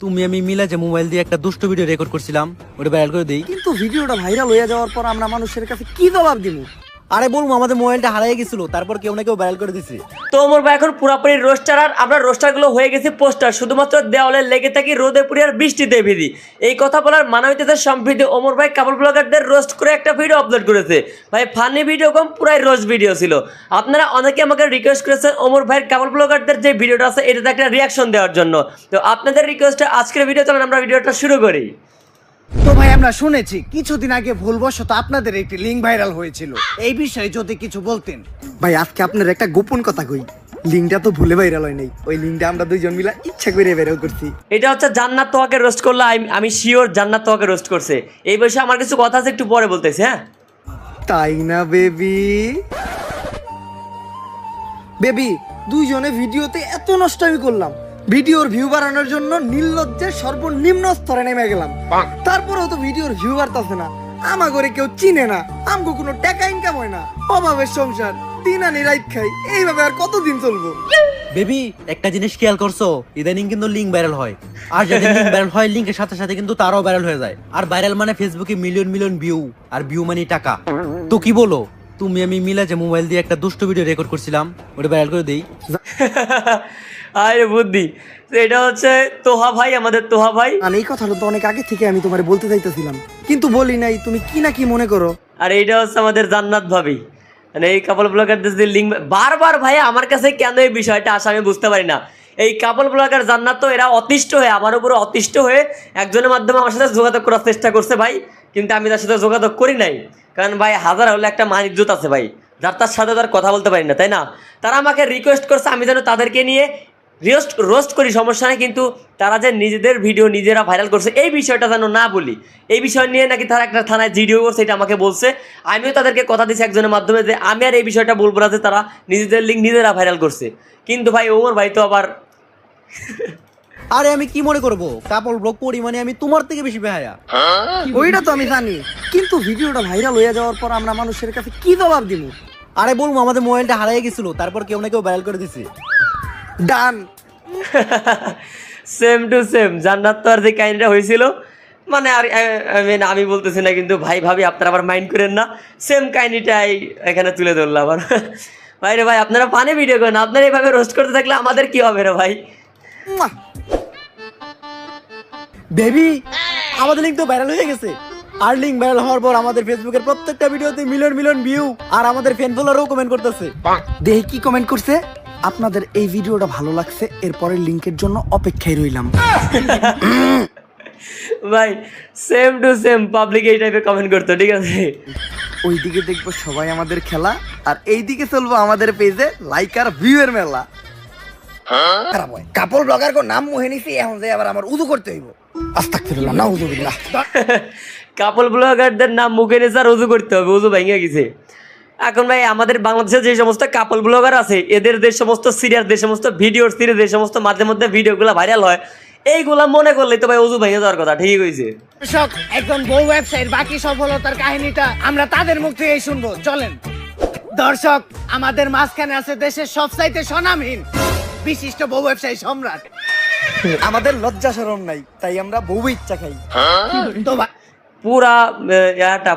তুমি আমি মিলা যে মোবাইল দিয়ে একটা দুষ্ট ভিডিও রেকর্ড করছিলাম, ওটা ভাইরাল করে দেই। কিন্তু ভিডিওটা ভাইরাল হয়ে যাওয়ার পর আমরা মানুষের কাছে কি জবাব দিব? আরে বলবো আমাদের মোবাইলটা হারিয়ে গেছিল, তারপর কেউ না কেউ ভাইরাল করে দিছে। তো ওমর ভাই এখন পুরাপুরি রোস্টার, আর আমরা রোস্টার গুলো হয়ে গেছি পোস্টার, শুধুমাত্র দেওয়ালে লেগে থাকি, রোদে পুরি আর বৃষ্টিতে ভিজি। এই কথা বলার মানে হইতেছে সম্প্রীতি ওমর ভাই কাপল ব্লগারদের রোস্ট করে একটা ভিডিও আপলোড করেছে। ভাই ফানি ভিডিও কম, পুরাই রোস্ট ভিডিও ছিল। আপনারা অনেকে আমাকে রিকোয়েস্ট করেছেন ওমর ভাইয়ের কাপল ব্লগারদের যে ভিডিওটা আছে এটাতে একটা রিয়াকশন দেওয়ার জন্য। তো আপনাদের রিকোয়েস্টে আজকের ভিডিও চলেন আমরা ভিডিওটা শুরু করি। তো ভাই আমরা শুনেছি কিছুদিন আগে ভুলবশত আপনাদের একটি লিঙ্ক ভাইরাল হয়েছিল, এই বিষয়ে যদি কিছু বলতেন। ভাই আজকে আপনার একটা গোপন কথা কই, লিঙ্কটা তো ভুলে ভাইরাল হয় নাই, ওই লিঙ্কটা আমরা দুইজন মিলে ইচ্ছা করে ভাইরাল করছি। এটা হচ্ছে জান্নাত তোয়াকে রোস্ট করলো, আমি শিওর জান্নাত তোয়াকে রোস্ট করছে। এই বিষয়ে আমার কিছু কথা আছে, একটু পরে বলতেছি। হ্যাঁ তাই না বেবি? বেবি দুইজনে ভিডিওতে এত নষ্টামি করলাম, ভিডিওর ভিউ বাড়ানোর জন্য নির্লজ্জের সর্বনিম্ন স্তরে নেমে গেলাম, তারপরেও তো ভিডিওর ভিউ বাড়তাছে না। আমা করে কেউ চিনে না, আমগো কোনো টাকা ইনকাম হয় না, অভাবের সংসার, দিন আনি রাইত খাই, এইভাবে আর কতদিন চলবো? বেবি একটা জিনিস খেয়াল করছো, ইদানিং কিন্তু লিঙ্ক ভাইরাল হয়, আর যদি লিঙ্ক ভাইরাল হয় লিঙ্কের সাথে সাথে কিন্তু তারও ভাইরাল হয়ে যায়। আর ভাইরাল মানে ফেসবুকে মিলিয়ন মিলিয়ন ভিউ, আর ভিউ মানে টাকা। তো কি বলো, তুমি আমি মিলা যে মোবাইল দিয়ে একটা দুষ্ট ভিডিও রেকর্ড করছিলাম, ওটা ভাইরাল করে দেই। আরে বুদ্ধি, তো এটা হচ্ছে তোহা ভাই, আমাদের তোহা ভাই। আর এই কথাটা তো অনেক আগে থেকে আমি তোমারে বলতে চাইতেছিলাম, কিন্তু বলি নাই, তুমি কি না কি মনে করো। আর এইটা হচ্ছে আমাদের জান্নাত ভাবি, মানে এই কাপল ব্লগারদের যে লিঙ্ক বারবার ভাই আমার কাছে কেন এই বিষয়টা আসে আমি বুঝতে পারি না। এই কাপল ব্লগার জান্নাত তো এরা অতিষ্ঠ হয়ে, আমার উপরে অতিষ্ঠ হয়ে একজনের মাধ্যমে আমার সাথে যোগাযোগ করার চেষ্টা করছে ভাই, কিন্তু আমি তার সাথে যোগাযোগ করি নাই। কারণ ভাই হাজার হলে একটা মান ইজ্জত আছে ভাই, যার তার সাথে তার কথা বলতে পারি না, তাই না? তারা আমাকে রিকোয়েস্ট করছে আমি যেন তাদেরকে নিয়ে রোস্ট করি, সমস্যা নেই, কিন্তু তারা যে নিজেদের ভিডিও নিজেরা ভাইরাল করছে এই বিষয়টা যেন না বলি। এই বিষয় নিয়ে নাকি তারা একটা থানায় জিডিও করছে, এটা আমাকে বলছে। আমিও তাদেরকে কথা দিচ্ছি একজনের মাধ্যমে যে আমি আর এই বিষয়টা বলবো না যে তারা নিজেদের লিঙ্ক নিজেরা ভাইরাল করছে। কিন্তু ভাই ওমর ভাই তো আবার আরে আমি কি মনে করবো, কাপল ব্লগ করি মানে আমি তোমার থেকে বেশি বেহায়া। ওইটা তো আমি জানি, কিন্তু ভিডিওটা ভাইরাল হয়ে যাওয়ার পর আমরা মানুষের কাছে কি জবাব দিব? আরে বলবো আমাদের মোবাইলটা হারিয়ে গেছিল, তারপর কেউ না কেউ ভাইরাল করে দিছে। ডান। সেম টু সেম জান্নাত তো আর যে কাহিনীটা হয়েছিল, মানে আর আমি বলতেছি না, কিন্তু ভাই ভাবি আপনারা আবার মাইন্ড করেন না, সেম কাহিনীটাই এখানে তুলে ধরলাম আবার। ভাই রে ভাই, আপনারা ফানে ভিডিও করেন, আপনারা এইভাবে রোস্ট করতে থাকলে আমাদের কি হবে রে ভাই? বেবি আমাদের লিঙ্ক তো ভাইরাল হয়ে গেছে, আর লিঙ্ক ভাইরাল হওয়ার পর আমাদের ফেসবুকের প্রত্যেকটা ভিডিওতে মিলিয়ন মিলিয়ন ভিউ, আর আমাদের ফ্যান ফলোয়ারও কমেন্ট করতেছে। দেখি কি কমেন্ট করছে। আপনাদের এই ভিডিওটা ভালো লাগছে, এরপরের লিংকের জন্য অপেক্ষায় রইলাম। ভাই সেম টু সেম পাবলিক এই টাইপের কমেন্ট করতো, ঠিক আছে? ওইদিকে দেখবো সবাই আমাদের খেলা, আর এইদিকে চলবো আমাদের পেজে লাইক আর ভিউ এর মেলা। খারাপ হয়, কাপড় ব্লগার কো নাম মুহে নিছি, এখন যে আবার আমার উদু করতে হইব। আস্তাগফিরুল্লাহ, নাউযুবিল্লাহ। কাপল ব্লগারদের নাম মুখে নিয়ে স্যার উজু করতে হবে, উজু ভেঙে গেছে। এখন ভাই আমাদের বাংলাদেশে যে সমস্ত কাপল ব্লগার আছে, এদের যে সমস্ত সিরিয়াল, যে সমস্ত ভিডিও সিরিজ, যে সমস্ত মাঝে মধ্যে ভিডিওগুলো ভাইরাল হয়, এইগুলা মনে করলে তো ভাই উজু ভেঙে যাওয়ার কথা, ঠিক হয়েছে? দর্শক, একজন বউ ব্যবসায়ীর বাকি সফলতার কাহিনীটা আমরা তাদের মুখ থেকেই শুনবো, চলেন। দর্শক, আমাদের মাঝখানে আছে দেশের সবচাইতে স্বনামহীন বিশিষ্ট বউ ব্যবসায়ী সম্রাট। আমাদের লজ্জা শরম নাই, তাই আমরা বউ ইচ্ছা খাই। তো ভাই, পুরা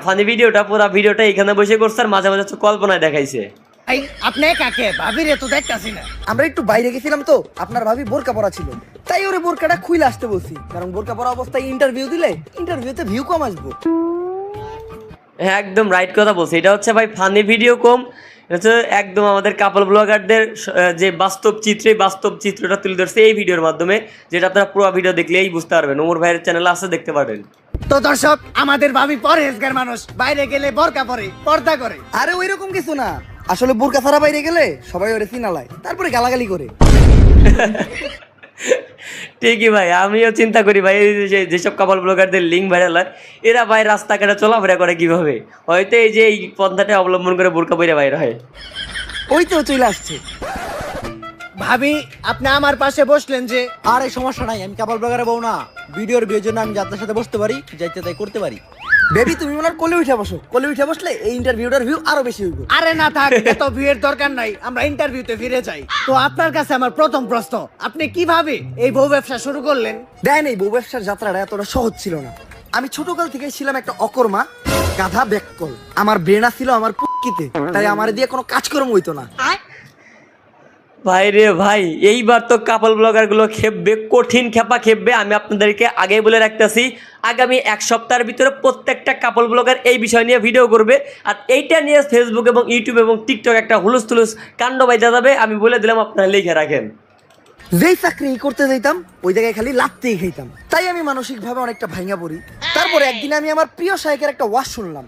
ফানি ভিডিওটা, পুরা ভিডিওটা এখানে বসে করছে, আর মাঝে মাঝে হচ্ছে কল্পনায় দেখাইছে। আপনি কাকে ভাবিরে তো দেখতাছি না। আমরা একটু বাইরে গেছিলাম তো, আপনার ভাবি বোরকা পরা ছিল, তাই ওরে বোরকাটা খুলে আসতে বলছি, কারণ বোরকা পরা অবস্থায় ইন্টারভিউ দিলে ইন্টারভিউতে ভিউ কম আসবো। হ্যাঁ একদম রাইট কথা বলছে। এটা হচ্ছে ভাই ফানি ভিডিও কম, এটা হচ্ছে একদম আমাদের কাপল ব্লগারদের যে বাস্তব চিত্রটা তুলে ধরছে এই ভিডিওর মাধ্যমে, যেটা আপনারা পুরো ভিডিও দেখলেই বুঝতে পারবেন। ওমর ভাইয়ের চ্যানেলে আছে, দেখতে পারেন। তো দর্শক, আমাদের ভাবি পরহেজগার মানুষ, বাইরে গেলে বোরকা পরে, পর্দা করে। আরে ওই রকম কিছু না, আসলে বোরকা ছাড়া বাইরে গেলে সবাই ওরে চিনালায়, তারপরে গালাগালি করে। ঠিকই ভাই, আমিও চিন্তা করি ভাই, এই যেসব কাপল ব্লগারদের লিঙ্ক ভাইরাল হয়, এরা ভাই রাস্তাঘাটে চলাফেরা করে কিভাবে, হয়তো এই যে এই পন্থাটা অবলম্বন করে বোরকা পরে বাইরে হয়। ওই তো চলে আসছে। ভাবি, আপনি আমার পাশে বসলেন যে? আর এই সমস্যা নাই, আমি কাপল ব্লগারে বউ না, ভিডিওর বিয়ের জন্য আমি যাত্রার সাথে বসতে পারি, যাইতে তাই করতে পারি। বেবি তুমি ওনার কোলে উঠে বসো, কোলে উঠে বসলে এই ইন্টারভিউটার ভিউ আরো বেশি হইব। আরে না থাক, এত ভিড়ের দরকার নাই, আমরা ইন্টারভিউতে ফিরে যাই। তো আপনার কাছে আমার প্রথম প্রশ্ন, আপনি কিভাবে এই বউ ব্যবসা শুরু করলেন? দেন এই বউ ব্যবসার যাত্রাটা এতটা সহজ ছিল না। আমি ছোটকাল থেকে ছিলাম একটা অকর্মা গাধা ব্যাককল। আমার ব্রেনা ছিল আমার পুক্কিতে, তাই আমার দিয়ে কোনো কাজকর্ম হইতো না। ভাই রে ভাই, এইবার তো কাপল ব্লগার গুলো খেপবে, কঠিন খেপা খেপবে। আমি আপনাদেরকে আগে বলে রাখতেছি, আগামী এক সপ্তাহের ভিতরে প্রত্যেকটা কাপল ব্লগার এই বিষয় নিয়ে ভিডিও করবে, আর এইটা নিয়ে ফেসবুক এবং ইউটিউব এবং টিকটক একটা হুলুস তুলুস কাণ্ড বাইজা যাবে। আমি বলে দিলাম, আপনারা লিখে রাখেন। যেই চাকরি করতে যাইতাম ওই জায়গায় খালি লাত্তেই খাইতাম, তাই আমি মানসিক ভাবে অনেকটা ভাঙা পড়ি। তারপরে একদিন আমি আমার প্রিয় শায়কের একটা ওয়াজ শুনলাম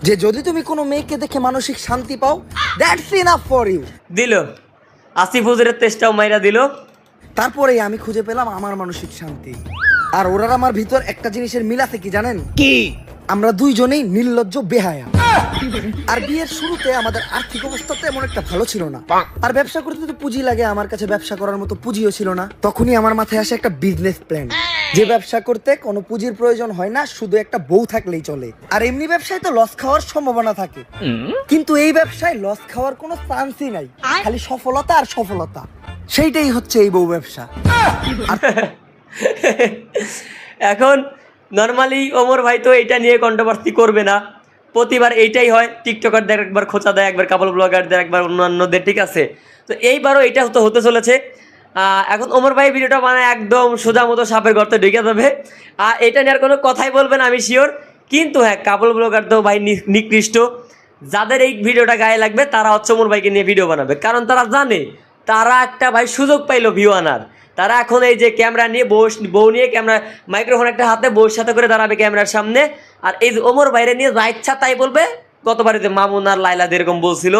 যে যদি তুমি কোনো মেয়েকে দেখে মানসিক শান্তি পাও, দ্যাটস ইনাফ ফর ইউ। দিল আসিফ হুজুরের তেষ্টাও মাইরা দিল। তারপরেই আমি খুঁজে পেলাম আমার মানসিক শান্তি। আর ওরার আমার ভিতর একটা জিনিসের মিল আছে, কি জানেন? কি? আমরা দুইজনেই নির্লজ্জ বেহায়া। আর বিয়ের শুরুতে আমাদের আর্থিক অবস্থা তো এমন একটা ভালো ছিল না, আর ব্যবসা করতে তো পুঁজি লাগে। আমার কাছে ব্যবসা করার মতো পুঁজিও ছিল না। তখনই আমার মাথায় আসে একটা বিজনেস প্ল্যান, যে ব্যবসা করতে কোনো পুঁজির প্রয়োজন হয় না, শুধু একটা বউ থাকলেই চলে। আর এমনি ব্যবসায় তো লস খাওয়ার সম্ভাবনা থাকে, কিন্তু এই ব্যবসায় লস খাওয়ার কোনো চান্সই নাই, খালি সফলতা আর সফলতা। সেইটাই হচ্ছে এই বউ ব্যবসা। এখন নর্মালি ওমর ভাই তো এটা নিয়ে কন্ট্রোভার্সি করবে না, প্রতিবার এইটাই হয়। টিকটকারদের একবার খোঁচা দেয়, একবার কাপল ব্লগারদের, একবার অন্যান্যদের, ঠিক আছে? তো এইবারও এটা তো হতে চলেছে। এখন ওমর ভাই ভিডিওটা মানে একদম সোজা মতো সাপের গর্তে ঢুকে যাবে, আর এটা নিয়ে আর কোনো কথাই বলবেন আমি শিওর। কিন্তু হ্যাঁ, কাপল ব্লগার তো ভাই নিকৃষ্ট। যাদের এই ভিডিওটা গায়ে লাগবে তারা হচ্ছে ওমর ভাইকে নিয়ে ভিডিও বানাবে, কারণ তারা জানে তারা একটা ভাই সুযোগ পাইলো ভিউ আনার। তারা এখন এই যে ক্যামেরা নিয়ে বউ নিয়ে ক্যামেরা মাইক্রোফোন একটা হাতে বউর সাথে করে দাঁড়াবে ক্যামেরার সামনে, আর এই যে ওমর বাইরে নিয়ে যা ইচ্ছা তাই বলবে। গতবারে যে মামুন আর লাইলা এরকম বলছিল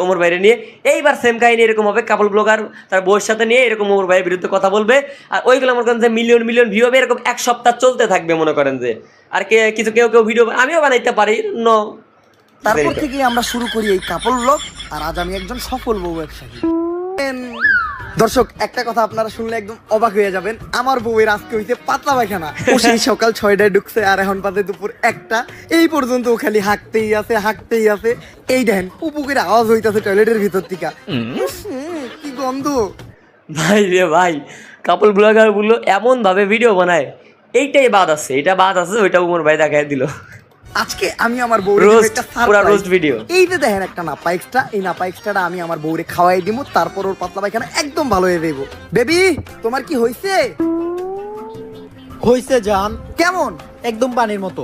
ওমর বাইরে নিয়ে, এইবার সেম কাহিনী এরকম হবে। কাপল ব্লগার তার বউর সাথে নিয়ে এরকম ওমর ভাইয়ের বিরুদ্ধে কথা বলবে, আর ওইগুলো মনে করেন যে মিলিয়ন মিলিয়ন ভিউ হবে। এরকম এক সপ্তাহ চলতে থাকবে মনে করেন যে। আর কেউ ভিডিও আমিও বানাইতে পারি। তারপর থেকে আমরা শুরু করি এই কাপল ব্লগ, আর আজ আমি একজন সফল বউ ব্যবসায়ী। দর্শক, একটা কথা আপনারা শুনলে একদম অবাক হয়ে যাবেন। আমার বউয়ের আজকে হইতে পাতলা পায়খানা। ও সেই সকাল 6টায় ঢুকছে, আর এখন বাজে দুপুর 1টা। এই পর্যন্ত ও খালি হাঁকতেই আছে। এই দেখেন পুপুকের আওয়াজ হইতাছে টয়লেটের ভিতর থেকে। কি গন্ধ! ভাই রে ভাই, কাপল ব্লগার গুলো এমন ভাবে ভিডিও বানায়, এইটাই বাদ আছে, ওইটা ওমর ভাই দেখায় দিল। আজকে আমি আমার বউরে Roast, একটা পুরা সারপ্রাইজ roast video। এই যে দেখেন একটা নাপা এক্সট্রা, এই নাপা এক্সট্রাটা আমি আমার বউরে খাওয়াই দিব, তারপর ওর পাতলা পায়খানা একদম ভালো হয়ে যাইব। বেবি, তোমার কি হইছে? হইছে জান, কেমন? একদম পানির মতো।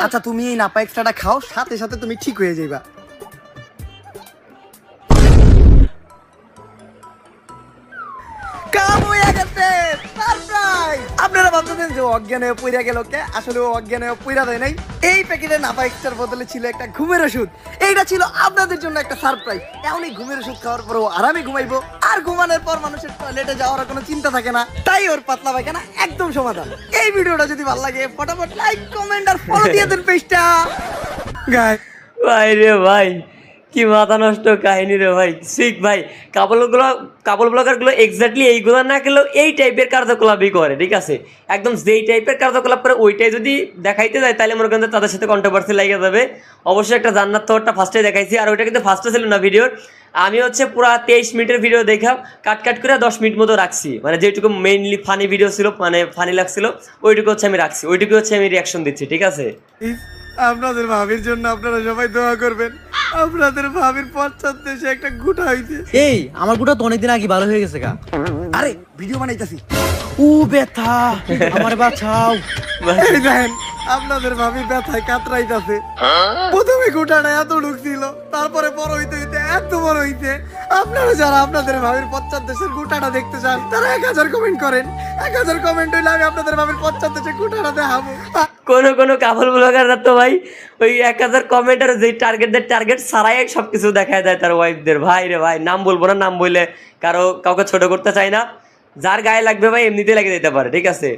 আচ্ছা, তুমি এই নাপা এক্সট্রাটা খাও, সাথে সাথে তুমি ঠিক হয়ে যাইবা। কাম হয়ে গেছে, সারপ্রাইজ! আপনারা ভাবতেছেন যে অজ্ঞান হয়ে পইরা গেল কে? আসলে ও অজ্ঞান হয়ে পইরা দেয় নাই। এই প্যাকেটে নাপা এক্সট্রার বদলে ছিল একটা ঘুমের ওষুধ। এইটা ছিল আপনাদের জন্য একটা সারপ্রাইজ। এখন এই ঘুমের ওষুধ খাওয়ার পর ও আরামে ঘুমাইবো, আর ঘুমানোর পর মানুষের টয়লেটে যাওয়ার কোনো চিন্তা থাকে না। তাই ওর পাতলা পায়খানা একদম সমাধান। এই ভিডিওটা যদি ভালো লাগে ফটাফট লাইক, কমেন্ট আর ফলো দিয়ে দেন পেজটা। গাইস, ভাই রে ভাই, কি মাথা নষ্ট কাহিনী রে ভাই। ঠিক ভাই, কাপল ব্লগার গুলো এক্স্যাক্টলি এইগুলো না করলেও এই টাইপের কার্যকলাপই করে, ঠিক আছে? একদম যেই টাইপের কার্যকলাপ করে ওইটাই যদি দেখাইতে যায়, তাহলে মনে করেন তাদের সাথে কন্ট্রোভার্সি লাগিয়ে যাবে। অবশ্যই একটা জান্নাত তোরটা ফার্স্টে দেখাইছি, আর ওইটা কিন্তু ফার্স্টে ছিল না ভিডিওর। আমি হচ্ছে পুরো 23 মিনিটের ভিডিও দেখা কাট করে 10 মিনিট মতো রাখছি, মানে যেটুকু মেইনলি ফানি ভিডিও ছিল, মানে ফানি লাগছিল, ওইটুকু হচ্ছে আমি রাখছি, ওইটুকু হচ্ছে আমি রিয়াকশন দিচ্ছি, ঠিক আছে? আপনাদের ভাবির জন্য আপনারা সবাই দোয়া করবেন। আপনাদের ভাবির পশ্চাৎ দেশে একটা গুটা হইছে। এই আমার গুটা তো অনেকদিন আগে ভালো হয়ে গেছে গা। আরে ভিডিও বানাইতাছি। ও ব্যথা, আমার বাঁচাও। এই দেখেন, আপনাদের ভাবি ব্যথায় কাতরাইতাছে। প্রথমে গুটাটা এত ঢুকছিল, তারপরে বড় হইতে হইতে এত বড় হইছে। আপনারা যারা আপনাদের ভাবির পশ্চাৎ দেশের গুটাটা দেখতে চান, তারা 1000 কমেন্ট করেন। 1000 কমেন্ট হইলে আমি আপনাদের ভাবির পশ্চাৎ দেশের গুটাটা দেখাবো। কোনো কাপল ব্লগাররা তো ভাই ওই 1000 কমেন্টের যে টার্গেট সারাই সবকিছু দেখায় দেয় তার ওয়াইফদের। ভাই রে ভাই, নাম বলবো না, নাম বললে কাউকে ছোট করতে চাই না। যার গায়ে লাগবে ভাই এমনিতেই লাগিয়ে দিতে পারে, ঠিক আছে?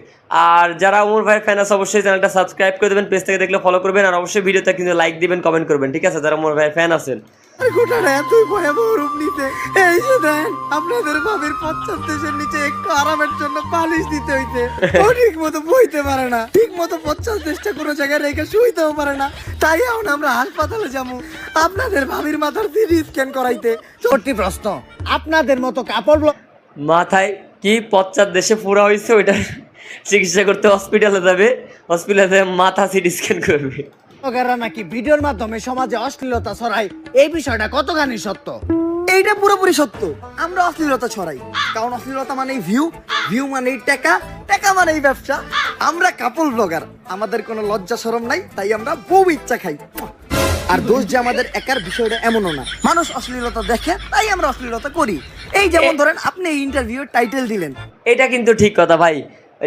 আর যারা ওমর ভাইয়ের ফ্যান আছে অবশ্যই চ্যানেলটা সাবস্ক্রাইব করে দেবেন, পেজ থেকে দেখলে ফলো করবেন, আর অবশ্যই ভিডিওতে কিন্তু লাইক দিবেন, কমেন্ট করবেন, ঠিক আছে? যারা ওমর ভাইয়ের ফ্যান আছেন। আর গোটাটা এতই ভয়াবহ রূপ নিতে, এই যে দেন আপনাদের ভাবির 50 দেশের নিচে একটু আরামের জন্য পালিশ দিতে হইতে, ও ঠিক মতো বইতে পারে না, ঠিক মতো 50 দেশটা কোনো জায়গায় রেখে শুইতেও পারে না। তাই এখন আমরা হাসপাতালে যাবো আপনাদের ভাবির মাথার সিটি স্ক্যান করাইতে। ছোট্ট প্রশ্ন, আপনাদের মতো কাপড় মাথায় কি পশ্চাৎ দেশে পুরা হয়েছে, ওইটা চিকিৎসা করতে হসপিটালে যাবে, হসপিটালে মাথা সিটি স্ক্যান করবে। ব্লগাররা নাকি ভিডিওর মাধ্যমে সমাজে অশ্লীলতা ছড়ায়, এই বিষয়টা কতখানি সত্য? এইটা পুরোপুরি সত্য। আমরা অশ্লীলতা ছড়াই, কারণ অশ্লীলতা মানেই ভিউ, ভিউ মানেই টাকা, টাকা মানেই ব্যবসা। আমরা কাপল ব্লগার, আমাদের কোনো লজ্জা শরম নাই, তাই আমরা বউ ইচ্ছা খাই। আর দোষ যে আমাদের একার, বিষয়টা এমনও না। মানুষ অশ্লীলতা দেখে, তাই আমরা অশ্লীলতা করি। এই যেমন ধরেন আপনি এই ইন্টারভিউর টাইটেল দিলেন, এটা কিন্তু ঠিক কথা ভাই।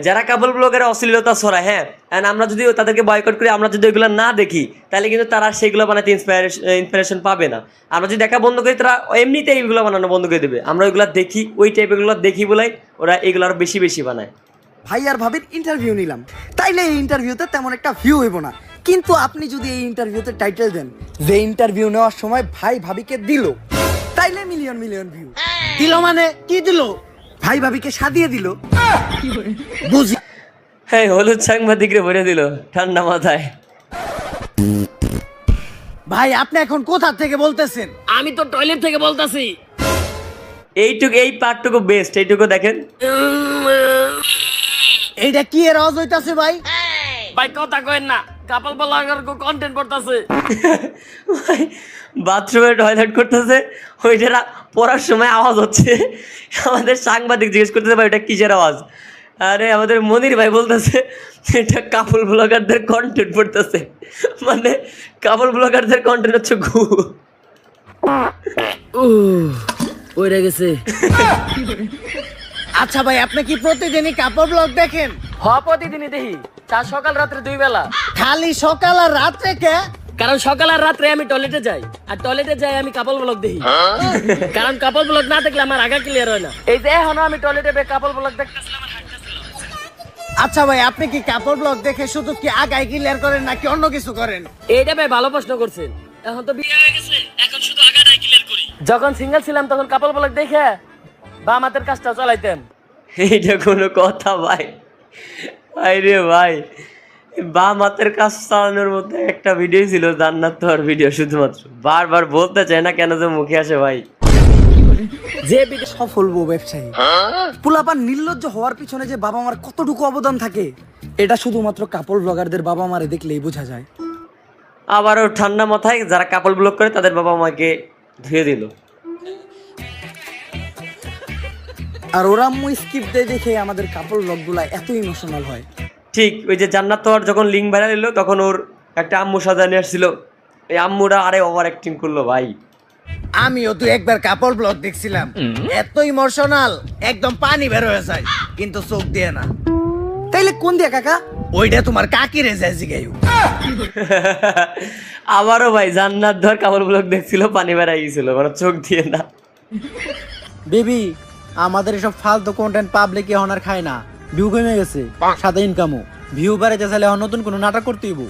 যারা কাপল ব্লগের অশ্লীলতা ছড়ায়, হ্যাঁ, and আমরা যদি তাদেরকে বয়কট করি, আমরা যদি ওইগুলো না দেখি, তাহলে কিন্তু তারা সেগুলো বানাতে ইন্সপিরেশন পাবে না। আমরা যদি দেখা বন্ধ করি, তারা এমনিতে এইগুলো বানানো বন্ধ করে দেবে। আমরা ওইগুলো দেখি, ওই টাইপেরগুলো দেখি বলাই ওরা এগুলো আরো বেশি বেশি বানায়। ভাই আর ভাবির ইন্টারভিউ নিলাম, তাইলে এই ইন্টারভিউতে তেমন একটা ভিউ হইব না। কিন্তু আপনি যদি এই ইন্টারভিউতে টাইটেল দেন যে ইন্টারভিউ নেওয়ার সময় ভাই ভাবিকে দিল, তাইলে মিলিয়ন মিলিয়ন ভিউ। দিল মানে কি দিল? ভাই ভাবিকে সাদিয়ে দিল। বুঝি। হ্যাঁ, হলুদ সাংবাদিকরে ভরে দিল ঠান্ডা মাথায়। ভাই আপনি এখন কোথা থেকে বলতেছেন? আমি তো টয়লেট থেকে বলতাছি। এই পার্টটুকু বেস্ট, এইটুকু দেখেন। এইটা কি এর আওয়াজ হইতাছে ভাই? ভাই কথা কইেন না, কাপল ব্লগার কো কন্টেন্ট করতেছে। বাথরুমে টয়লেট করতেছে, ওইটা পড়ার সময় আওয়াজ হচ্ছে। আমাদের সাংবাদিক জিজ্ঞেস করতেছে, ভাই এটা কিসের আওয়াজ? আরে আমাদের মনির ভাই বলতেছে এটা কাপল ব্লগারদের কন্টেন্ট পড়তেছে। মানে কাপল ব্লগারদের কন্টেন্ট হচ্ছে ঘু। ওইরা গেছে। আচ্ছা ভাই, আপনি কি প্রতিদিনই কাপড় ব্লগ দেখেন? হ, প্রতিদিনই দেখি, তার সকাল রাত্রে 2 বেলা। খালি সকাল আর রাত্রে কে? কারণ সকাল আর রাত্রে আমি টয়লেটে যাই, আর টয়লেটে যাই আমি কাপল ব্লগ দেখি। কারণ কাপল ব্লগ না দেখলে আমার আগা ক্লিয়ার হয় না। এই যে এখনো আমি টয়লেটে কাপল ব্লগ দেখতেছিলাম, আমার হাঁটতেছিল। আচ্ছা ভাই, আপনি কি কাপড় ব্লগ দেখে শুধু কি আগায় ক্লিয়ার করেন নাকি অন্য কিছু করেন? এইটা ভাই ভালো প্রশ্ন করছেন। এখন তো বিয়ে হয়ে গেছে, এখন শুধু আগাটাই ক্লিয়ার করি। যখন সিঙ্গেল ছিলাম তখন কাপল ব্লগ দেখে বাম হাতের কাজটা চালাইতাম। এইটা কোনো কথা ভাই? আরে ভাই, বাম হাতের কাজ চালানোর মধ্যে একটা ভিডিও ছিল, জান্নাত তোর ভিডিও, শুধুমাত্র বারবার বলতে চায় না কেন যে মুখে আসে ভাই। যে সফল বউ ব্যবসায়ী পোলাপান নির্লজ্জ হওয়ার পিছনে যে বাবা মার কতটুকু অবদান থাকে, এটা শুধুমাত্র কাপল ব্লগারদের বাবা মারে দেখলেই বোঝা যায়। আবারও ঠান্ডা মাথায় যারা কাপল ব্লগ করে তাদের বাবা মাকে ধুয়ে দিল। আর ওরা স্কিপ দেয় দেখে আমাদের কাপল ব্লগগুলা এত ইমোশনাল হয়। ঠিক ওই যে জান্নাত তোর যখন লিঙ্ক ভাইরাল এলো, তখন ওর একটা আম্মু সাজানি আসছিল, এই আম্মুরা আরে ওভার অ্যাক্টিং করলো ভাই। আমিও তো একবার কাপড় ব্লগ দেখছিলাম, এত ইমোশনাল, একদম পানি বের হয়ে যায়, কিন্তু চোখ দিয়ে না। তাইলে কোন দিয়া কাকা? ওইটা তোমার কাকি রে যায় জিগাইও। আবারও ভাই জান্নাত ধর কাপল ব্লগ দেখছিল, পানি বেড়াই গেছিল, মানে চোখ দিয়ে না। বেবি, আমাদের এসব ফালতু কন্টেন্ট পাবলিক এখন আর খায় না, ভিউ কমে গেছে, সাদা ইনকামও। ভিউ বাড়াইতে চাইলে এখন নতুন কোনো নাটক করতে হইব।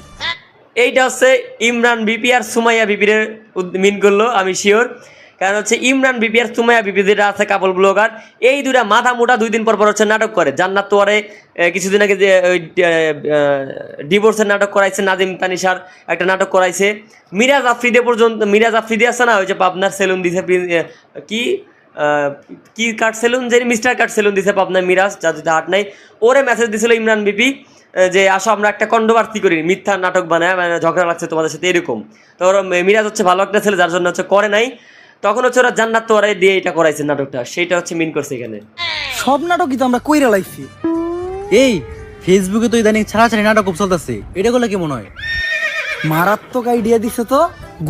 এইটা হচ্ছে ইমরান বিপি আর সুমাইয়া বিপির মিন করলো, আমি শিওর। কারণ হচ্ছে ইমরান বিপি আর সুমাইয়া বিপি যেটা আছে কাপল ব্লগার, এই দুটা মাথা মোটা 2 দিন পর পর হচ্ছে নাটক করে। জান্নাত তোয়ারে কিছুদিন আগে যে ডিভোর্সের নাটক করাইছে, নাজিম তানিশার একটা নাটক করাইছে, মিরাজ আফ্রিদে পর্যন্ত, মিরাজ আফ্রিদি আছে না, ওই যে পাবনার সেলুন দিছে, কি কাট সেলুন, যে মিস্টার কাট সেলুন দিছে পাবনার মিরাজ, যা যদি হাট নাই, ওরে মেসেজ দিছিল ইমরান বিপি যে আসো আমরা একটা কন্ডোভার্সি করি, মিথ্যা নাটক বানায়, মানে ঝগড়া লাগছে তোমাদের সাথে, এরকম। তো ওরা মিরাজ হচ্ছে ভালো একটা ছেলে, যার জন্য হচ্ছে করে নাই, তখন হচ্ছে ওরা জান্নাত তোয়ারে দিয়ে এটা করাইছে নাটকটা, সেইটা হচ্ছে মিন করছে এখানে। সব নাটকই তো আমরা কইরা লাইছি। এই ফেসবুকে তো ইদানিং ছাড়াছাড়ি নাটক খুব চলতেছে, এটা করলে কেমন হয়? মারাত্মক আইডিয়া দিছে তো।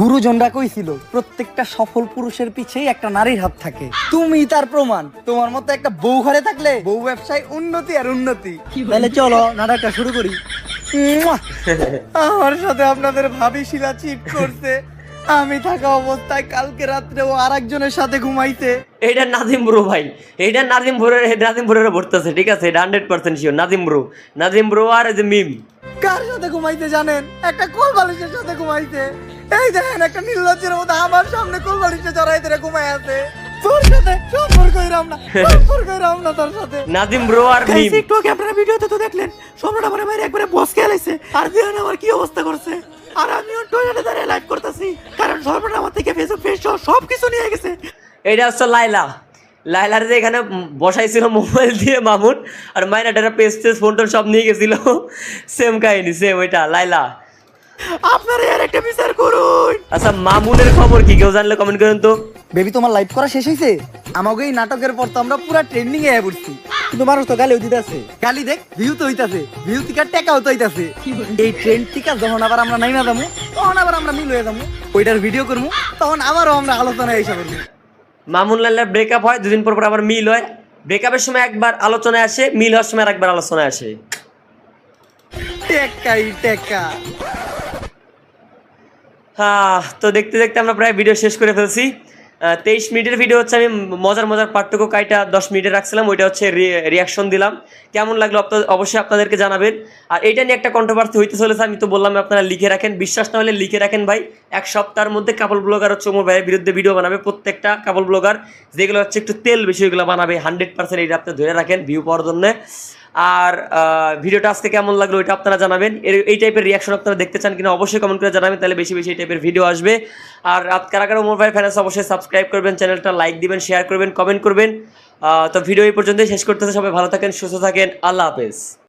গুরুজনরা কইছিল প্রত্যেকটা সফল পুরুষের পিছেই একটা নারীর হাত থাকে, তুমি তার প্রমাণ। তোমার মতো একটা বউ ঘরে থাকলে বউ ব্যবসায় উন্নতি আর উন্নতি। তাহলে চলো নাটকটা শুরু করি। মুয়া! আমার সাথে আপনাদের ভাবি শিলা চিট করছে, আমি থাকা অবস্থায় কালকে রাত্রে ও আরেকজনের সাথে ঘুমাইতে। এইটা নাজিম ব্রো ভাই, এইটা নাজিম ব্রোরে ভরতেছে, ঠিক আছে, এটা 100% শিওর। নাজিম ব্রো আর এই যে মিম কার সাথে ঘুমাইতে জানেন? একটা কোল বালিশের সাথে ঘুমাইতে। এই দেখেন একটা নির্লজ্জের মতো আমার সামনে কোলবালিশে জড়াই ধরে ঘুমায় আছে। তোর সাথে সম্পর্ক হইরাম না, সম্পর্ক হইরাম না তোর সাথে। নাজিম ব্রো আর মিম একটু আগে আপনারা ভিডিওতে তো দেখলেন সম্রাট আমার মায়ের একবারে বস খেলাইছে আর দিয়ান আমার কি অবস্থা করছে। আর আমিও টয়লেটে দাঁড়িয়ে লাইভ করতেছি কারণ সম্রাট আমার থেকে ফেসবুক ফেস সব কিছু নিয়ে গেছে। এটা হচ্ছে লাইলা। লাইলার যে এখানে বসাইছিল মোবাইল দিয়ে মামুন, আর মাইনাটারা পেজ টেজ ফোন টোন সব নিয়ে গেছিল। সেম কাহিনী, সেম ওইটা লাইলা। আপনারা এর একটা বিচার করুন। আচ্ছা মামুনের খবর কি কেউ জানলে কমেন্ট করেন তো। বেবি তোমার লাইভ করা শেষ হয়েছে? আমাকে এই নাটকের পর তো আমরা পুরা ট্রেন্ডিং এ পড়ছি। কিন্তু মানুষ তো গালিও দিতেছে। গালি দেখ, ভিউ তো হইতাছে, ভিউ থেকে টাকাও তো হইতাছে। এই ট্রেন্ড থেকে যখন আবার আমরা নাইমা যাবো, তখন আবার আমরা মিল হয়ে যাবো, ওইটার ভিডিও করবো, তখন আবারও আমরা আলোচনায় এসে করবো। মামুন লাইলার ব্রেকআপ হয়, দুদিন পর পর আবার মিল হয়। ব্রেকআপের সময় একবার আলোচনায় আসে, মিল হওয়ার সময় একবার আলোচনায় আসে। টেকাই টেকা। হ্যাঁ, তো দেখতে দেখতে আমরা প্রায় ভিডিও শেষ করে ফেলছি। 23 মিনিটের ভিডিও হচ্ছে, আমি মজার পার্টটুকু কাইটা 10 মিনিটে রাখছিলাম, ওইটা হচ্ছে রিয়াকশন দিলাম। কেমন লাগলো অবশ্যই আপনাদেরকে জানাবেন। আর এটা নিয়ে একটা কন্ট্রোভার্সি হইতে চলেছে, আমি তো বললাম আপনারা লিখে রাখেন, বিশ্বাস না হলে লিখে রাখেন ভাই। এক সপ্তাহের মধ্যে কাপল ব্লগার হচ্ছে ওমর ভাইয়ের বিরুদ্ধে ভিডিও বানাবে, প্রত্যেকটা কাপল ব্লগার যেগুলো হচ্ছে একটু তেল বেশি ওইগুলো বানাবে 100%। এটা আপনি ধরে রাখেন ভিউ পাওয়ার জন্য। আর ভিডিওটা আজকে কেমন লাগলো এটা আপনারা জানাবেন। এই টাইপের রিয়াকশন আপনারা দেখতে চান কিনা অবশ্যই কমেন্ট করে জানাবেন, তাহলে বেশি বেশি এই টাইপের ভিডিও আসবে। আর কারা কারা ওমর ভাই ফ্যান অবশ্যই সাবস্ক্রাইব করবেন, চ্যানেলটা লাইক দিবেন, শেয়ার করবেন, কমেন্ট করবেন। তো ভিডিও এই পর্যন্তই শেষ করতেছে। সবাই ভালো থাকেন, সুস্থ থাকেন, আল্লাহ হাফেজ।